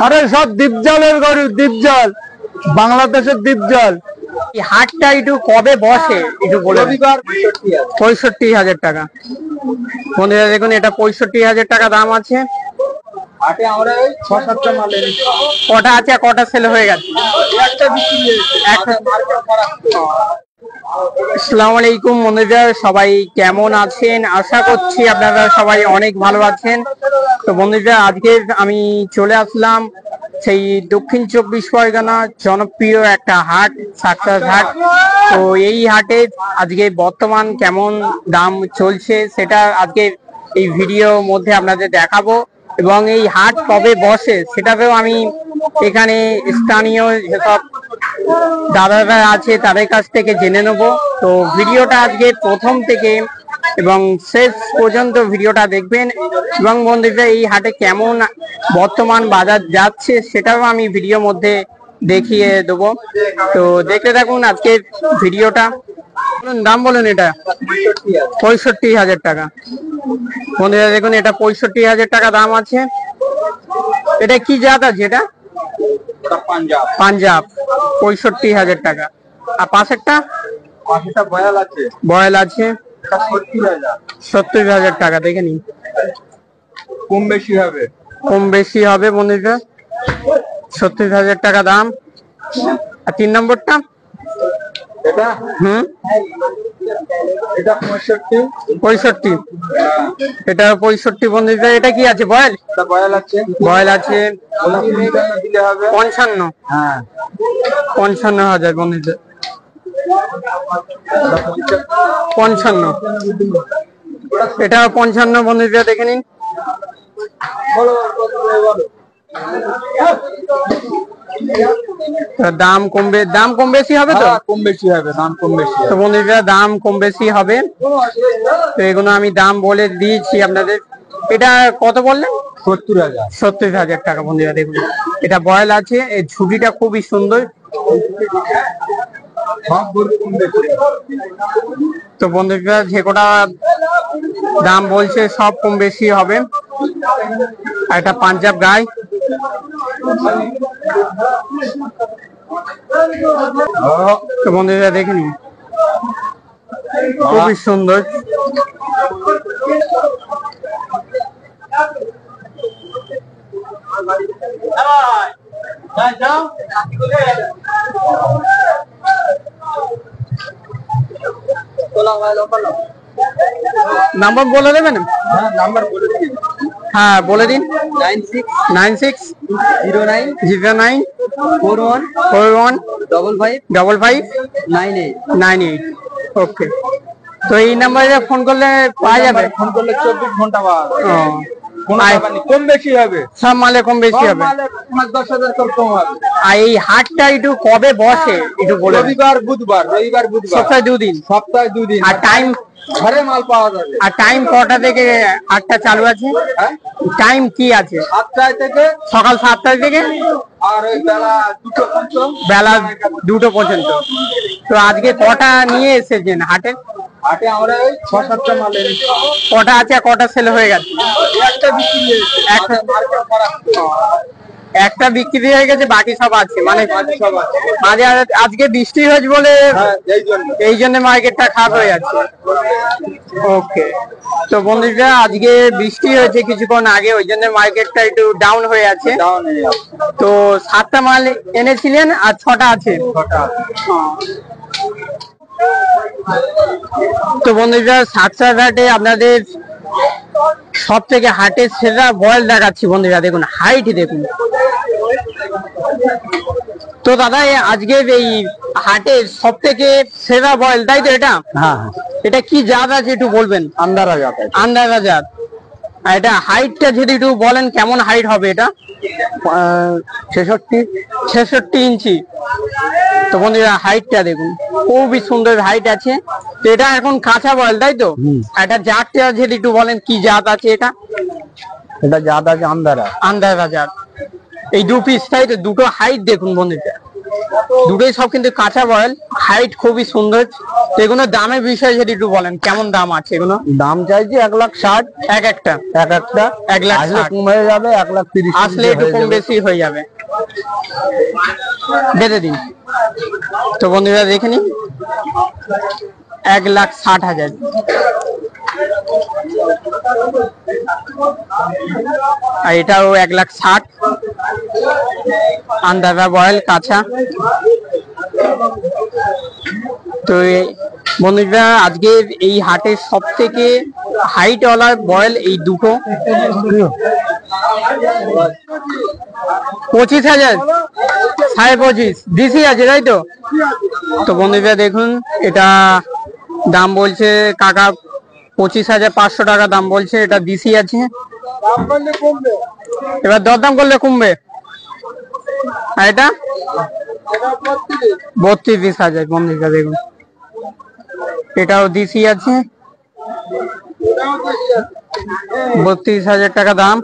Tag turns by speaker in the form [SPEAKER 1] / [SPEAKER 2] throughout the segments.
[SPEAKER 1] আরে সব দ্বীপজলের গরু, দ্বীপজল, বাংলাদেশের দ্বীপজল।
[SPEAKER 2] এই হাটটা একটু কবে বসে একটু বলে?
[SPEAKER 1] 65,000 টাকা। বন্ধুরা দেখুন, এটা 65,000 টাকা দাম আছে।
[SPEAKER 3] হাটে আমরা ওই 6-7টা মাল এনেছি।
[SPEAKER 2] কটা আছে, কটা সেল হয়ে গেছে?
[SPEAKER 3] একটা বিক্রি হয়েছে, একটা মার্কেট খারাপ।
[SPEAKER 2] আসসালামু আলাইকুম বন্ধুরা, সবাই কেমন আছেন? আশা করছি আপনারা সবাই অনেক ভালো আছেন। তো বন্ধুরা, আজকে আমি চলে আসলাম সেই দক্ষিণ 24 পরগনা জনপ্রিয় একটা হাট, সাকসাস হাট। তো এই হাটে আজকে বর্তমান কেমন দাম চলছে সেটা আজকে এই ভিডিওর মধ্যে আপনাদের দেখাবো, এবং এই হাট কবে বসে সেটাতেও আমি এখানে স্থানীয় যেসব দাদারা আছে তাদের কাছ থেকে জেনে নেব। তো ভিডিওটা আজকে প্রথম থেকে এবং শেষ পর্যন্ত ভিডিওটা দেখবেন, এবং বন্ধুরা এই হাটে কেমন বর্তমান বাজার যাচ্ছে সেটাও আমি ভিডিওর মধ্যে দেখিয়ে দেবো। তো দেখতে থাকুন আজকের ভিডিওটা। দাম বলুন। এটা 65,000 টাকা। বন্ধুরা দেখুন, এটা 65,000 টাকা দাম আছে। এটা কি জাত আছে? এটা পাঞ্জাব। 65,000 টাকা। আর পাশেরটা বয়েল আছে 70,000 টাকা। দেখে নিন,
[SPEAKER 3] কম বেশি হবে,
[SPEAKER 2] কম বেশি হবে বন্ধুরা। 70,000 টাকা দাম। আর 3 নম্বরটা
[SPEAKER 3] এটা এটা
[SPEAKER 2] 65। এটা 65 বন্ধুরা। এটা কি আছে? বয়েল আছে। 55।
[SPEAKER 3] হ্যাঁ,
[SPEAKER 2] 55,000 বন্ধুরা। 55। এটা 55 বন্ধুরা, দেখে নিন। দাম কম বেশি হবে তো?
[SPEAKER 3] কম বেশি হবে, দাম কম বেশি।
[SPEAKER 2] তো বন্ধুরা, দাম কম বেশি হবে। তো এগুলো আমি দাম বলে দিয়েছি আপনাদের। এটা কত বললেন? 70,000 টাকা বন্ধুরা। দেখুন, এটা বয়েল আছে। এই ঝুড়িটা খুবই সুন্দর। তো বন্ধুরা, যে কটা দাম বলছে সব কম বেশি হবে। আর এটা পাঞ্জাব গাই। তো বন্ধুরা দেখে নিন, খুবই সুন্দর। নাম্বার বলে দেবেন?
[SPEAKER 3] নাম্বার বলে দিন।
[SPEAKER 2] হ্যাঁ, বলে দিন।
[SPEAKER 3] 9609
[SPEAKER 2] 41
[SPEAKER 3] 55
[SPEAKER 2] 98। ওকে। তো এই নাম্বারে ফোন করলে পাওয়া যাবে?
[SPEAKER 3] ফোন করলে 24 ঘন্টা পাওয়া যাবে। কম বেশি হবে,
[SPEAKER 2] সব মালে কম বেশি হবে।
[SPEAKER 3] 5-10,000 কম হবে।
[SPEAKER 2] আর এই হাটটা একটু কবে বসে একটু বলে?
[SPEAKER 3] রবিবার বুধবার।
[SPEAKER 2] সপ্তাহে 2 দিন। আর টাইম?
[SPEAKER 3] ঘরে মাল পাওয়া যাবে।
[SPEAKER 2] আর টাইম কটা থেকে হাটটা চালু আছে? টাইম কি আছে?
[SPEAKER 3] 7টা থেকে,
[SPEAKER 2] সকাল 7টা থেকে
[SPEAKER 3] আর ওই বেলা 2টো পর্যন্ত।
[SPEAKER 2] বেলা 2টো পর্যন্ত। তো আজকে কটা নিয়ে এসেছেন হাটে?
[SPEAKER 3] হাটে আমরা ওই 6-7টা মাল এনেছি।
[SPEAKER 2] কটা আছে, কটা সেল হয়ে গেছে?
[SPEAKER 3] একটা বিক্রি হয়েছে, একটা মার্কেট খারাপ।
[SPEAKER 2] একটা বিক্রি হয়ে গেছে, বাকি সব আছে। মানে
[SPEAKER 3] সব আছে।
[SPEAKER 2] মাঝে আজকে বৃষ্টি হয়েছে বলে
[SPEAKER 3] এই
[SPEAKER 2] জন্য মার্কেটটা খারাপ হয়ে যাচ্ছে। ওকে। তো বন্ধুরা, আজকে বৃষ্টি হয়েছে কিছুক্ষণ আগে, ওই জন্য মার্কেটটা একটু ডাউন হয়ে আছে। তো 7টা মাল এনেছিলেন আর 6টা আছে। তো বন্ধুরা, সাকসাস হাটে আপনাদের সব থেকে হাটের সেরা বয়েল দেখাচ্ছি বন্ধুরা। দেখুন হাইট, দেখুন। তো দাদা, আজকের এই হাটের সব থেকে সেরা বয়েল, তাই তো? এটা এটা কি জাত আছে একটু বলবেন? আন্দারা জাত। আর এটা হাইটটা যদি একটু বলেন, কেমন হাইট হবে এটা? 66 ইঞ্চি। তো বন্ধুরা, হাইটটা দেখুন, খুবই সুন্দর হাইট আছে। তো এটা এখন কাঁচা বয়েল, তাই তো? এটা জাতটা যদি একটু বলেন, কি জাত আছে এটা?
[SPEAKER 1] জাত আছে
[SPEAKER 2] আন্দারা জাত। এই 2 পিস, তাই তো? দুটো হাইট দেখুন বন্ধুরা, দুটোই সব কিন্তু কাঁচা বয়েল। হাইট খুবই সুন্দর। তো এগুলো দামের বিষয়ে যদি একটু বলেন, কেমন দাম আছে এগুলো?
[SPEAKER 1] দাম চাইছি 1,60,000
[SPEAKER 2] এক একটা
[SPEAKER 1] এক একটা।
[SPEAKER 2] 1,60,000
[SPEAKER 1] আসলে কম হয়ে যাবে, 1,30,000
[SPEAKER 2] আসলে একটু কম বেশি হয়ে যাবে, বেঁধে দিন। তো বন্ধুরা দেখে নিন, 1,60,000। আর এটাও 1,60,000, আন্দাজা বয়েল কাঁচা। তো বন্ধুরা আজকের এই হাটের সব থেকে হাইট ওয়ালা বয়েল এই দুটো 25,000, 25,500 ডিসি আছে, তাই তো? তো বন্ধুরা দেখুন, এটা দাম বলছে কাকা 25,500 টাকা দাম বলছে, এটা ডিসি আছে। এবার দরদাম করলে কমবে। আর এটা 32,000 বন্ধুরা দেখুন, এটাও ডিসি আছে, 32,000 টাকা দাম।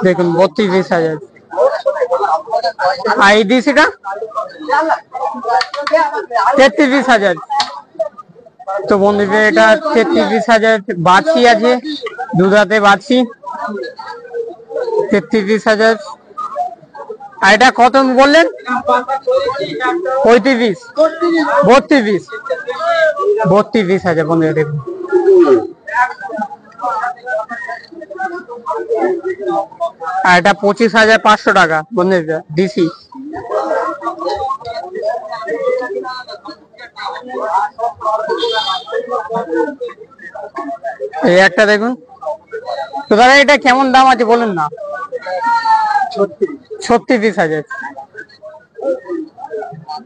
[SPEAKER 2] দেখুন 32,000। আর এই ডিসিটা 33,000। তো বন্ধুরা এটা 33,000 বাছি আছে, দুধাতে বাছি, 33,000। আর এটা কত বললেন? 35, 32,000 বন্ধুরা দেখুন। আর এটা 25,500 টাকা বন্ধুরা ডিসি। এই একটা দেখুন। তো দাদা এটা কেমন দাম আছে বলুন না? 36,000।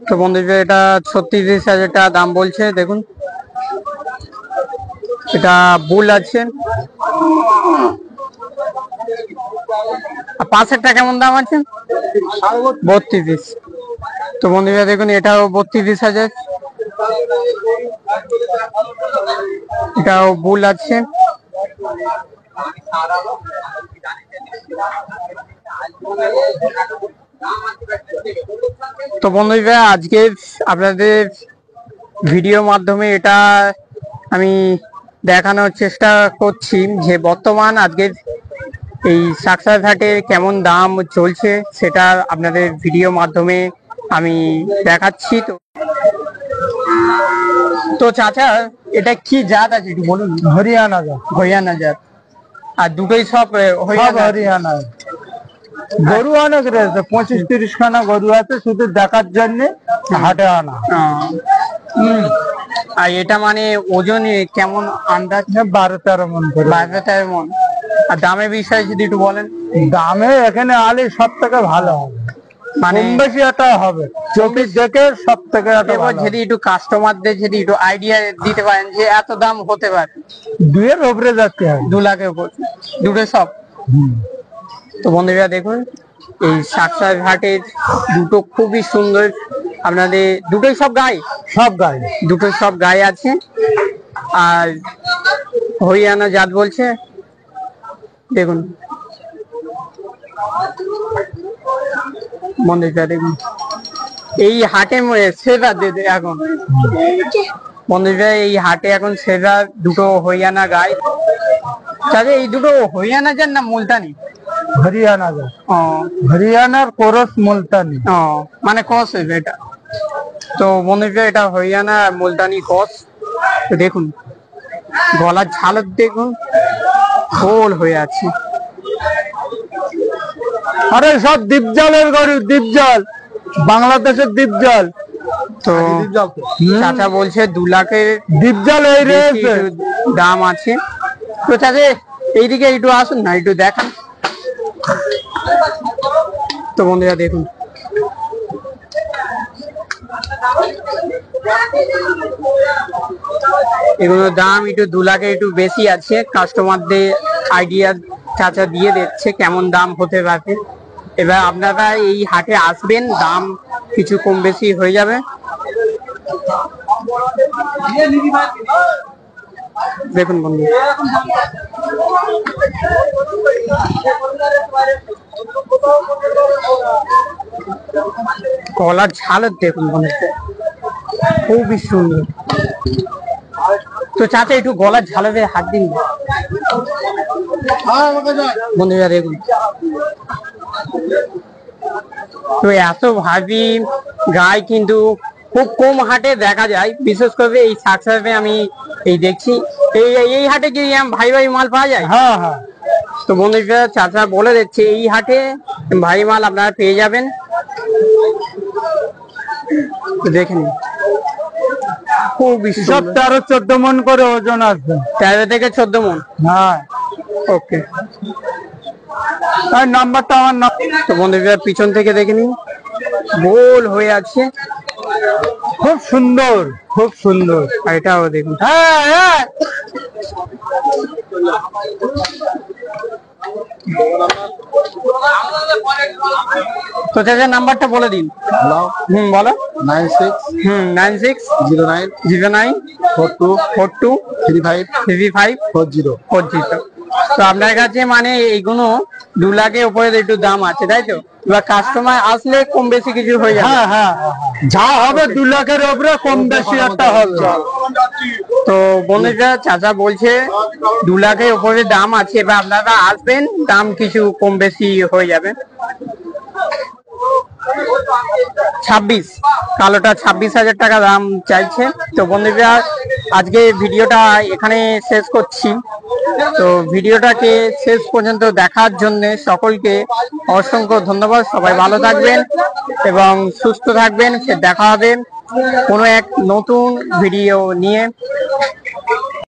[SPEAKER 2] তো বন্ধুরা এটা 36,000 টাকা দাম বলছে, দেখুন। এটা বুল আছে। আর পাশেরটা কেমন দাম আছে? 32। তো বন্ধুরা দেখুন, এটাও 32,000। এটাও বুল আছে। তো বন্ধুরা আজকে আপনাদের ভিডিও মাধ্যমে এটা আমি দেখানোর চেষ্টা করছি যে বর্তমান আজকের এই সাকসাস হাটের কেমন দাম চলছে, সেটা আপনাদের ভিডিও মাধ্যমে আমি দেখাচ্ছি। তো চাচা এটা কি জাত আছে একটু বলুন?
[SPEAKER 1] হরিয়ানা জাত।
[SPEAKER 2] হরিয়ানা জাত। আর দুটোই সব
[SPEAKER 1] হরিয়ানা। গরু অনেক রয়েছে, 25-30 খানা গরু আছে, শুধু দেখার জন্য হাটে আনা।
[SPEAKER 2] আর এটা মানে ওজনে কেমন আন্দাজ?
[SPEAKER 1] 12-13 মন করে।
[SPEAKER 2] 12-13 মন। আর দামের বিষয়ে যদি একটু বলেন?
[SPEAKER 1] দামে এখানে আলে সব থেকে ভালো হবে,
[SPEAKER 2] মানে
[SPEAKER 1] কম বেশি একটা হবে, চোখে দেখে সব থেকে
[SPEAKER 2] যদি একটু কাস্টমারদের যদি একটু আইডিয়া দিতে পারেন যে এত দাম হতে পারে।
[SPEAKER 1] 2 এর উপরে যাচ্ছে,
[SPEAKER 2] 2 লাখের উপর দুটো সব। তো বন্ধুরা দেখুন, এই সাকসাস হাটের দুটো খুবই সুন্দর, আপনাদের দুটোই সব গায়ে, দুটোই সব গায়ে আছে। আর হরিয়ানা জাত বলছে, দেখুন বন্ধুরা দেখুন এই হাটে সেরা এখন বন্ধুরা, এই হাটে এখন সেরা দুটো হরিয়ানা গায়ে। তাহলে এই দুটো হরিয়ানা যান না মুলতানি?
[SPEAKER 1] হরিয়ানা জাত। হরিয়ানার ক্রস মুলতানি।
[SPEAKER 2] মানে ক্রস হইবে এটা। তো বন্ধুরা এটা হরিয়ানা মুলতানি ক্রস। তো দেখুন গলার ঝালক দেখুন, গোল হয়ে আছে।
[SPEAKER 1] আরে সব দ্বীপজলের গরু, দ্বীপজল, বাংলাদেশের দ্বীপজল।
[SPEAKER 2] তো চাচা বলছে 2 লাখের
[SPEAKER 1] দ্বীপজল এই রয়েছে
[SPEAKER 2] দাম আছে। তো চাচা এইদিকে একটু আসুন না, একটু দেখান। তো বন্ধুরা দেখুন এগুলোর দাম একটু 2 লাখের একটু বেশি আছে। কাস্টমারদের আইডিয়া চাচা দিয়ে দিচ্ছে কেমন দাম হতে পারে। এবার আপনারা এই হাটে আসবেন, দাম কিছু কম বেশি হয়ে যাবে। দেখুন বন্ধু, গলার ঝালক দেখুন বন্ধু, খুবই সুন্দর। তো চাচা একটু গলার ঝালকে হাত দিন বন্ধুরা, দেখুন তো এত ভাবি গায়ে কিন্তু খুব কম হাটে দেখা যায়, বিশেষ করে এই সাকসাসে আমি এই দেখছি। এই হাটে কি ভাই ভাই মাল পাওয়া যায়?
[SPEAKER 1] হ্যাঁ হ্যাঁ,
[SPEAKER 2] তো বন্ধুরা চাচা বলে দিচ্ছে এই হাটে ভাই মাল আপনারা পেয়ে যাবেন। তো দেখে নিন, খুবই
[SPEAKER 1] সব 13-14 মন করে ওজন আসবে।
[SPEAKER 2] 13 থেকে 14 মন।
[SPEAKER 1] হ্যাঁ,
[SPEAKER 2] ওকে,
[SPEAKER 1] আর নাম্বারটা আমার নাম।
[SPEAKER 2] তো বন্ধুরা পিছন থেকে দেখে নিন, গোল হয়ে আছে,
[SPEAKER 1] খুব সুন্দর, খুব সুন্দর।
[SPEAKER 2] আর এটাও দেখুন।
[SPEAKER 1] হ্যাঁ হ্যাঁ,
[SPEAKER 2] তো চাচা নাম্বারটা বলে দিন।
[SPEAKER 3] হ্যালো,
[SPEAKER 2] বলো।
[SPEAKER 3] 96
[SPEAKER 2] 96
[SPEAKER 3] 09
[SPEAKER 2] 09
[SPEAKER 3] 42
[SPEAKER 2] 42
[SPEAKER 3] 35
[SPEAKER 2] 35
[SPEAKER 3] 40।
[SPEAKER 2] 40। তো আপনার কাছে মানে এইগুলো 2 লাখের উপরে একটু দাম আছে, তাই তো? এবার কাস্টমার আসলে কম বেশি কিছু হয়ে যাবে।
[SPEAKER 1] হ্যাঁ হ্যাঁ, যা হবে 2 লাখের উপরে, কম বেশি একটা হবে।
[SPEAKER 2] তো বন্ধুরা চাচা বলছে 2 লাখের উপরে দাম আছে, এবার আপনারা আসবেন, দাম কিছু কম বেশি হয়ে যাবে। 26 কালোটা 26,000 টাকা দাম চাইছে। তো বন্ধুরা আজকে ভিডিওটা এখানে শেষ করছি। তো ভিডিওটাকে শেষ পর্যন্ত দেখার জন্য সকলকে অসংখ্য ধন্যবাদ। সবাই ভালো থাকবেন এবং সুস্থ থাকবেন। ফের দেখা হবে কোনো এক নতুন ভিডিও নিয়ে।